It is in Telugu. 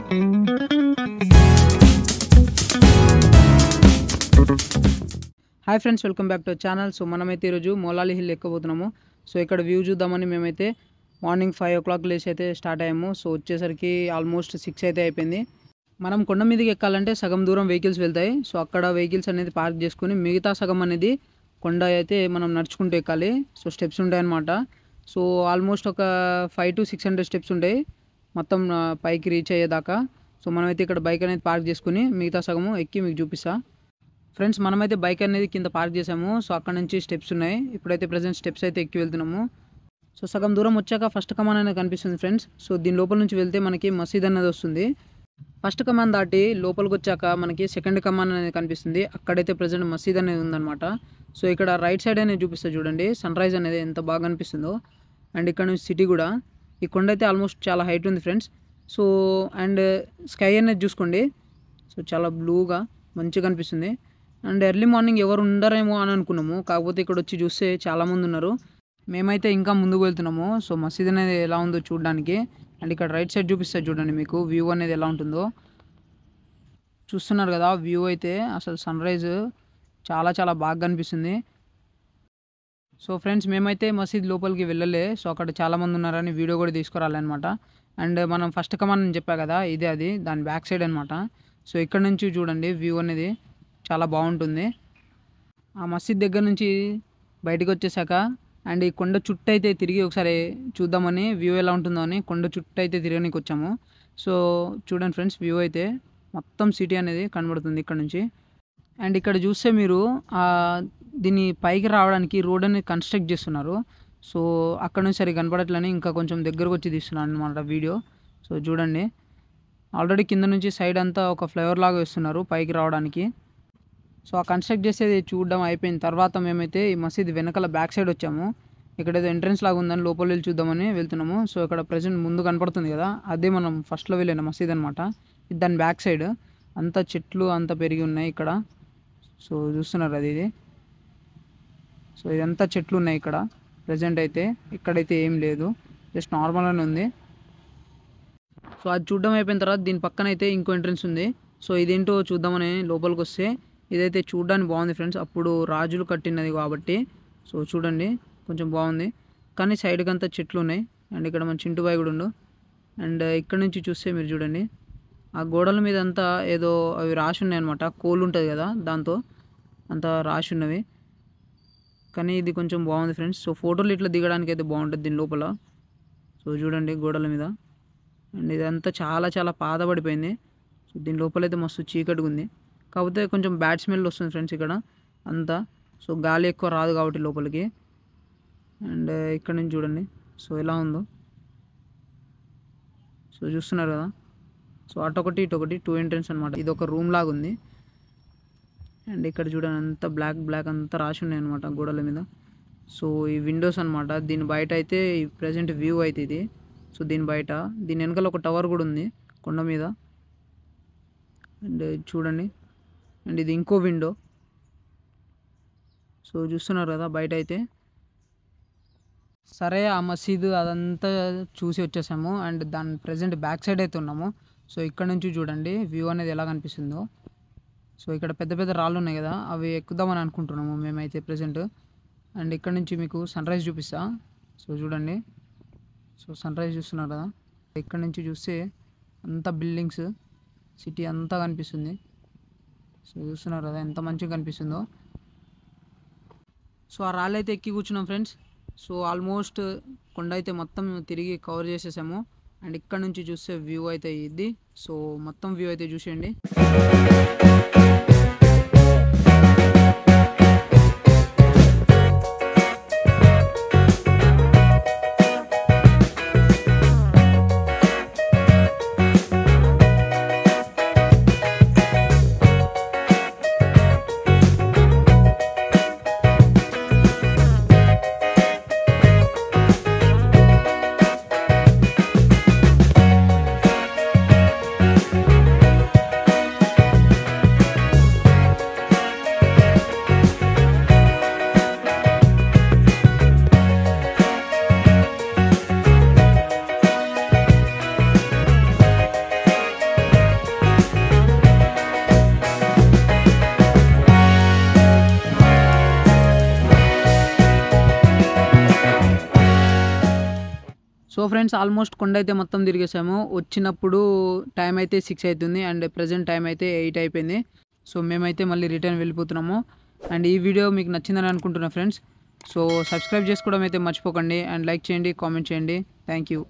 Hi friends, welcome back to channel. So మనమైతే ఈరోజు మౌలాలి హిల్ ఎక్కబోతున్నాము. సో ఇక్కడ వ్యూ చూద్దామని మేమైతే మార్నింగ్ 5 o'clock లేచి అయితే స్టార్ట్ అయ్యాము. సో వచ్చేసరికి ఆల్మోస్ట్ 6 అయితే అయిపోయింది. మనం కొండ మీదకి ఎక్కాలంటే సగం దూరం వెహికల్స్ వెళ్తాయి. సో అక్కడ వెహికల్స్ అనేది పార్క్ చేసుకుని మిగతా సగం అనేది కొండ అయితే మనం నడుచుకుంటూ ఎక్కాలి. సో స్టెప్స్ ఉంటాయి అన్నమాట. సో ఆల్మోస్ట్ ఒక 500 to 600 స్టెప్స్ ఉంటాయి మొత్తం పైకి రీచ్ అయ్యేదాకా. సో మనమైతే ఇక్కడ బైక్ అనేది పార్క్ చేసుకుని మిగతా సగము ఎక్కి మీకు చూపిస్తా. ఫ్రెండ్స్, మనమైతే బైక్ అనేది కింద పార్క్ చేసాము. సో అక్కడ నుంచి స్టెప్స్ ఉన్నాయి. ఇప్పుడైతే ప్రజెంట్ స్టెప్స్ అయితే ఎక్కి వెళ్తున్నాము. సో సగం దూరం వచ్చాక ఫస్ట్ కమాన్ అనేది కనిపిస్తుంది ఫ్రెండ్స్. సో దీని లోపల నుంచి వెళ్తే మనకి మసీద్ అనేది వస్తుంది. ఫస్ట్ కమాన్ దాటి లోపలికి వచ్చాక మనకి సెకండ్ కమాన్ అనేది కనిపిస్తుంది. అక్కడైతే ప్రజెంట్ మసీద్ అనేది ఉందన్నమాట. సో ఇక్కడ రైట్ సైడ్ అనేది చూపిస్తుంది చూడండి, సన్ రైజ్ అనేది ఎంత బాగా కనిపిస్తుందో. అండ్ ఇక్కడ నుంచి సిటీ కూడా. ఈ కొండ అయితే ఆల్మోస్ట్ చాలా హైట్ ఉంది ఫ్రెండ్స్. సో అండ్ స్కై అనేది చూసుకోండి. సో చాలా బ్లూగా మంచిగా కనిపిస్తుంది. అండ్ ఎర్లీ మార్నింగ్ ఎవరు ఉండరేమో అని అనుకున్నాము, కాకపోతే ఇక్కడ వచ్చి చూస్తే చాలామంది ఉన్నారు. మేమైతే ఇంకా ముందుకు వెళ్తున్నాము. సో మసీద్ అనేది ఎలా ఉందో చూడడానికి. అండ్ ఇక్కడ రైట్ సైడ్ చూపిస్తే చూడండి మీకు వ్యూ అనేది ఎలా ఉంటుందో. చూస్తున్నారు కదా వ్యూ అయితే అసలు సన్ రైజ్ చాలా చాలా బాగా కనిపిస్తుంది. సో ఫ్రెండ్స్, మేమైతే మసీద్ లోపలికి వెళ్ళలే. సో అక్కడ చాలామంది ఉన్నారని వీడియో కూడా తీసుకురాలన్నమాట. అండ్ మనం ఫస్ట్ కమాన్ అని చెప్పా కదా, ఇదే అది దాని బ్యాక్ సైడ్ అనమాట. సో ఇక్కడ నుంచి చూడండి వ్యూ అనేది చాలా బాగుంటుంది. ఆ మసీద్ దగ్గర నుంచి బయటకు వచ్చేసాక అండ్ ఈ కొండ చుట్టూ అయితే తిరిగి ఒకసారి చూద్దామని వ్యూ ఎలా ఉంటుందో అని కొండ చుట్టూ అయితే తిరగడానికి వచ్చాము. సో చూడండి ఫ్రెండ్స్, వ్యూ అయితే మొత్తం సిటీ అనేది కనబడుతుంది ఇక్కడ నుంచి. అండ్ ఇక్కడ చూస్తే మీరు దీన్ని పైకి రావడానికి రోడ్ అనేది కన్స్ట్రక్ట్ చేస్తున్నారు. సో అక్కడ నుంచి సరిగ్గా కనపడట్లని ఇంకా కొంచెం దగ్గరకు వచ్చి తీస్తున్నాను అనమాట వీడియో. సో చూడండి, ఆల్రెడీ కింద నుంచి సైడ్ అంతా ఒక ఫ్లైఓవర్ లాగా వేస్తున్నారు పైకి రావడానికి. సో ఆ కన్స్ట్రక్ట్ చేసేది చూడడం అయిపోయిన తర్వాత మేమైతే ఈ మసీద్ వెనకాల బ్యాక్ సైడ్ వచ్చాము. ఇక్కడ ఏదో ఎంట్రన్స్ లాగా ఉందని లోపల వెళ్ళి చూద్దామని వెళ్తున్నాము. సో ఇక్కడ ప్రజెంట్ ముందు కనపడుతుంది కదా, అదే మనం ఫస్ట్లో వెళ్ళిన మసీద్ అనమాట. ఇది దాని బ్యాక్ సైడ్ అంతా చెట్లు అంతా పెరిగి ఉన్నాయి ఇక్కడ. సో చూస్తున్నారు అది ఇది. సో ఇదంతా చెట్లు ఉన్నాయి ఇక్కడ ప్రజెంట్ అయితే. ఇక్కడైతే ఏం లేదు, జస్ట్ నార్మల్గానే ఉంది. సో అది చూడడం అయిపోయిన తర్వాత దీని పక్కన అయితే ఇంకో ఎంట్రన్స్ ఉంది. సో ఇదేంటో చూద్దామని లోపలికి వస్తే ఇదైతే చూడడానికి బాగుంది ఫ్రెండ్స్, అప్పుడు రాజులు కట్టినది కాబట్టి. సో చూడండి కొంచెం బాగుంది, కానీ సైడ్కి అంతా చెట్లు ఉన్నాయి. అండ్ ఇక్కడ మన చింటు బాయ్ కూడా ఉండు. అండ్ ఇక్కడ నుంచి చూస్తే మీరు చూడండి ఆ గోడల మీద అంతా ఏదో అవి రాసి ఉన్నాయి అనమాట. కోల్ ఉంటుంది కదా, దాంతో అంతా రాసి ఉన్నవి. కానీ ఇది కొంచెం బాగుంది ఫ్రెండ్స్. సో ఫోటోలు ఇట్లా దిగడానికి అయితే బాగుంటుంది దీని లోపల. సో చూడండి గోడల మీద. అండ్ ఇదంతా చాలా చాలా పాతబడిపోయింది. సో దీని లోపలైతే మస్తు చీకటిగా ఉంది, కాకపోతే కొంచెం బ్యాడ్ స్మెల్ వస్తుంది ఫ్రెండ్స్ ఇక్కడ అంతా. సో గాలి ఎక్కువ రాదు కాబట్టి లోపలికి. అండ్ ఇక్కడ నుంచి చూడండి సో ఎలా ఉందో. సో చూస్తున్నారు కదా. సో అటొకటి ఇటొకటి 2 ఎంట్రన్స్ అనమాట. ఇది ఒక రూమ్ లాగా ఉంది. అండ్ ఇక్కడ చూడండి అంతా బ్లాక్ బ్లాక్ అంతా రాసి ఉన్నాయి అనమాట గోడల మీద. సో ఈ విండోస్ అనమాట. దీని బయట అయితే ప్రజెంట్ వ్యూ అయితే ఇది. సో దీని బయట దీని వెనకాల ఒక టవర్ కూడా ఉంది కొండ మీద. అండ్ చూడండి, అండ్ ఇది ఇంకో విండో. సో చూస్తున్నారు కదా బయట అయితే. సరే, ఆ మసీదు అదంతా చూసి వచ్చేసాము. అండ్ దాని ప్రజెంట్ బ్యాక్ సైడ్ అయితే ఉన్నాము. సో ఇక్కడ నుంచి చూడండి వ్యూ అనేది ఎలా కనిపిస్తుందో. సో ఇక్కడ పెద్ద పెద్ద రాళ్ళు ఉన్నాయి కదా, అవి ఎక్కుదామని అనుకుంటున్నాము మేమైతే ప్రజెంట్. అండ్ ఇక్కడ నుంచి మీకు సన్ రైజ్ చూపిస్తా. సో చూడండి, సో సన్ రైజ్ చూస్తున్నారు కదా. ఇక్కడ నుంచి చూస్తే అంతా బిల్డింగ్స్, సిటీ అంతా కనిపిస్తుంది. సో చూస్తున్నారు కదా ఎంత మంచిగా కనిపిస్తుందో. సో ఆ రాళ్ళు అయితే ఎక్కి కూర్చున్నాం ఫ్రెండ్స్. సో ఆల్మోస్ట్ కొండ అయితే మొత్తం తిరిగి కవర్ చేసేసాము. అండ్ ఇక్కడ నుంచి చూస్తే వ్యూ అయితే ఇది. సో మొత్తం వ్యూ అయితే చూసేయండి. సో ఫ్రెండ్స్ ఆల్మోస్ట్ కొండ అయితే మొత్తం తిరిగేసాము. వచ్చినప్పుడు టైం అయితే 6 అవుతుంది అండ్ ప్రజెంట్ టైం అయితే 8 అయిపోయింది. సో మేమైతే మళ్ళీ రిటర్న్ వెళ్ళిపోతున్నాము. అండ్ ఈ వీడియో మీకు నచ్చిందని అనుకుంటున్నా ఫ్రెండ్స్. సో సబ్స్క్రైబ్ చేసుకోవడం అయితే మర్చిపోకండి అండ్ లైక్ చేయండి, కామెంట్ చేయండి. Thank you.